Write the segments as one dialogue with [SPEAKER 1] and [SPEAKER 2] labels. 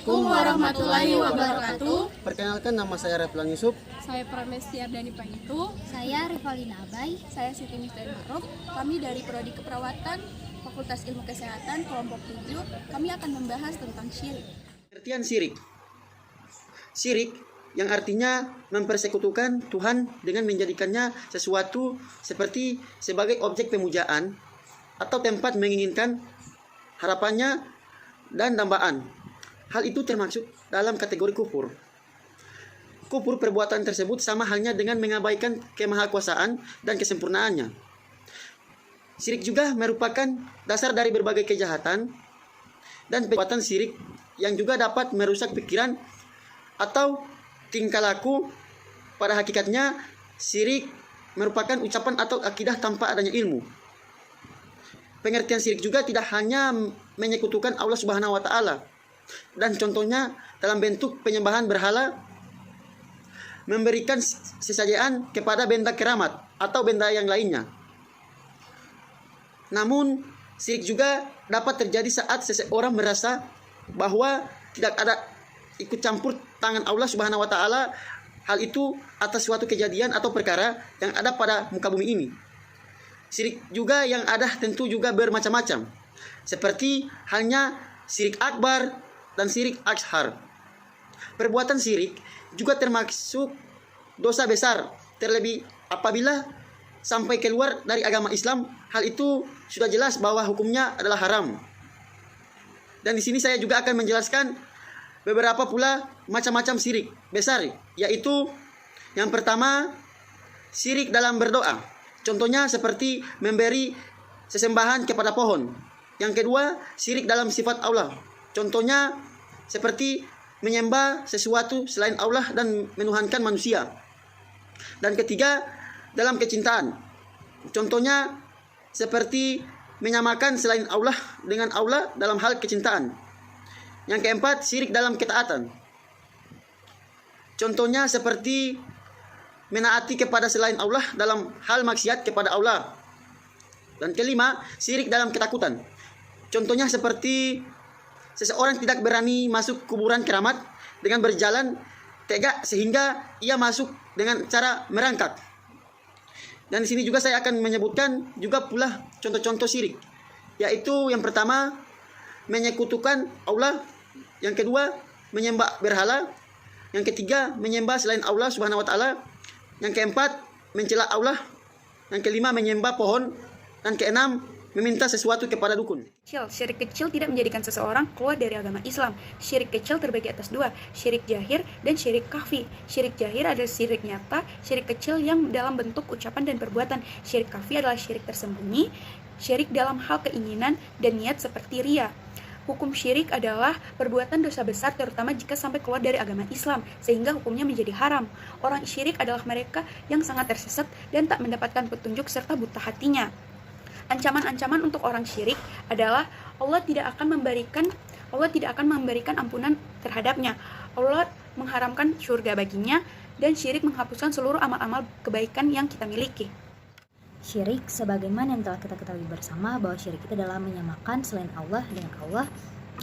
[SPEAKER 1] Assalamualaikum warahmatullahi wabarakatuh.
[SPEAKER 2] Perkenalkan, nama saya Reflan Yusuf.
[SPEAKER 3] Saya Pramesti Ardani Pangitu.
[SPEAKER 4] Saya Rivalina Abai.
[SPEAKER 3] Saya Siti Mustari Ma'ruf. Kami dari Prodi Keperawatan Fakultas Ilmu Kesehatan kelompok 7. Kami akan membahas tentang syirik.
[SPEAKER 2] Pengertian syirik. Syirik yang artinya mempersekutukan Tuhan dengan menjadikannya sesuatu seperti sebagai objek pemujaan atau tempat menginginkan harapannya dan dambaan. Hal itu termasuk dalam kategori kufur. Kufur perbuatan tersebut sama halnya dengan mengabaikan kemahakuasaan dan kesempurnaannya. Syirik juga merupakan dasar dari berbagai kejahatan dan perbuatan syirik yang juga dapat merusak pikiran atau tingkah laku. Pada hakikatnya, syirik merupakan ucapan atau akidah tanpa adanya ilmu. Pengertian syirik juga tidak hanya menyekutukan Allah Subhanahu wa taala, dan contohnya dalam bentuk penyembahan berhala, memberikan sesajian kepada benda keramat atau benda yang lainnya. Namun, syirik juga dapat terjadi saat seseorang merasa bahwa tidak ada ikut campur tangan Allah Subhanahu wa taala, hal itu atas suatu kejadian atau perkara yang ada pada muka bumi ini. Syirik juga yang ada tentu juga bermacam-macam, seperti halnya syirik akbar dan syirik ashar. Perbuatan syirik juga termasuk dosa besar, terlebih apabila sampai keluar dari agama Islam. Hal itu sudah jelas bahwa hukumnya adalah haram. Dan di sini saya juga akan menjelaskan beberapa pula macam-macam syirik besar, yaitu yang pertama, syirik dalam berdoa. Contohnya seperti memberi sesembahan kepada pohon. Yang kedua, syirik dalam sifat Allah. Contohnya seperti menyembah sesuatu selain Allah dan menuhankan manusia. Dan ketiga, dalam kecintaan. Contohnya seperti menyamakan selain Allah dengan Allah dalam hal kecintaan. Yang keempat, syirik dalam ketaatan. Contohnya seperti menaati kepada selain Allah dalam hal maksiat kepada Allah. Dan kelima, syirik dalam ketakutan. Contohnya seperti seseorang tidak berani masuk kuburan keramat dengan berjalan tegak sehingga ia masuk dengan cara merangkak. Dan di sini juga saya akan menyebutkan juga pula contoh-contoh syirik, yaitu yang pertama, menyekutukan Allah. Yang kedua, menyembah berhala. Yang ketiga, menyembah selain Allah Subhanahu wa taala. Yang keempat, mencela Allah. Yang kelima, menyembah pohon. Dan keenam, meminta sesuatu kepada dukun.
[SPEAKER 5] Syirik kecil tidak menjadikan seseorang keluar dari agama Islam. Syirik kecil terbagi atas dua, syirik jahir dan syirik khafi. Syirik jahir adalah syirik nyata, syirik kecil yang dalam bentuk ucapan dan perbuatan. Syirik khafi adalah syirik tersembunyi, syirik dalam hal keinginan dan niat seperti riya. Hukum syirik adalah perbuatan dosa besar, terutama jika sampai keluar dari agama Islam, sehingga hukumnya menjadi haram. Orang syirik adalah mereka yang sangat tersesat dan tak mendapatkan petunjuk serta buta hatinya. Ancaman-ancaman untuk orang syirik adalah Allah tidak akan memberikan ampunan terhadapnya. Allah mengharamkan surga baginya, dan syirik menghapuskan seluruh amal-amal kebaikan yang kita miliki.
[SPEAKER 4] Syirik, sebagaimana yang telah kita ketahui bersama bahwa syirik itu adalah menyamakan selain Allah dengan Allah,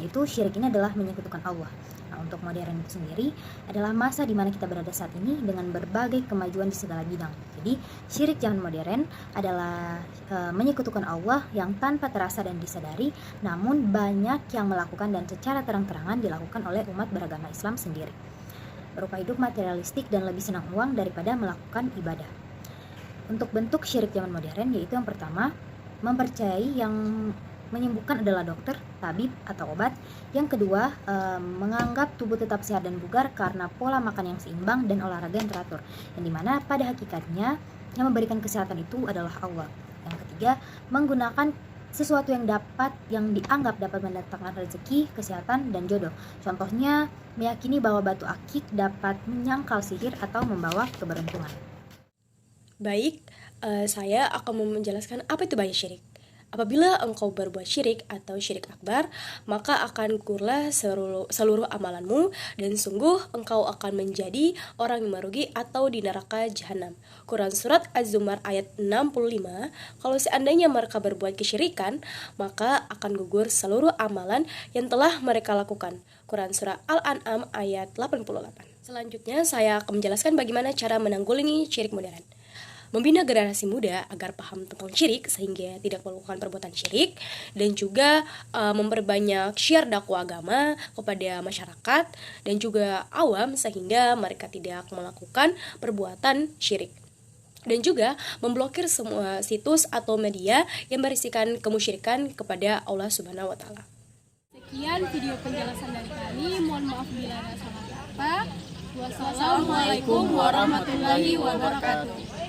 [SPEAKER 4] yaitu syirik ini adalah menyekutukan Allah. Nah, untuk modern itu sendiri adalah masa di mana kita berada saat ini dengan berbagai kemajuan di segala bidang. Jadi, syirik zaman modern adalah menyekutukan Allah yang tanpa terasa dan disadari, namun banyak yang melakukan dan secara terang-terangan dilakukan oleh umat beragama Islam sendiri. Berupa hidup materialistik dan lebih senang uang daripada melakukan ibadah. Untuk bentuk syirik zaman modern, yaitu yang pertama, mempercayai yang menyembuhkan adalah dokter, tabib, atau obat. Yang kedua, menganggap tubuh tetap sehat dan bugar karena pola makan yang seimbang dan olahraga yang teratur, yang dimana pada hakikatnya yang memberikan kesehatan itu adalah Allah. Yang ketiga, menggunakan sesuatu yang dianggap dapat mendatangkan rezeki, kesehatan, dan jodoh. Contohnya, meyakini bahwa batu akik dapat menyangkal sihir atau membawa keberuntungan.
[SPEAKER 1] Baik, saya akan mau menjelaskan apa itu bahaya syirik.
[SPEAKER 6] Apabila engkau berbuat syirik atau syirik akbar, maka akan gugurlah seluruh amalanmu, dan sungguh engkau akan menjadi orang yang merugi atau di neraka jahanam. Quran Surat Az-Zumar ayat 65. Kalau seandainya mereka berbuat kesyirikan, maka akan gugur seluruh amalan yang telah mereka lakukan. Quran Surah Al-An'am ayat 88. Selanjutnya saya akan menjelaskan bagaimana cara menanggulangi syirik modern. Membina generasi muda agar paham tentang syirik sehingga tidak melakukan perbuatan syirik, dan juga memperbanyak share dakwah agama kepada masyarakat dan juga awam sehingga mereka tidak melakukan perbuatan syirik, dan juga memblokir semua situs atau media yang berisikan kemusyrikan kepada Allah Subhanahu wa taala.
[SPEAKER 1] Sekian video penjelasan dari kami. Mohon maaf bila ada salah kata. Wassalamualaikum warahmatullahi wabarakatuh.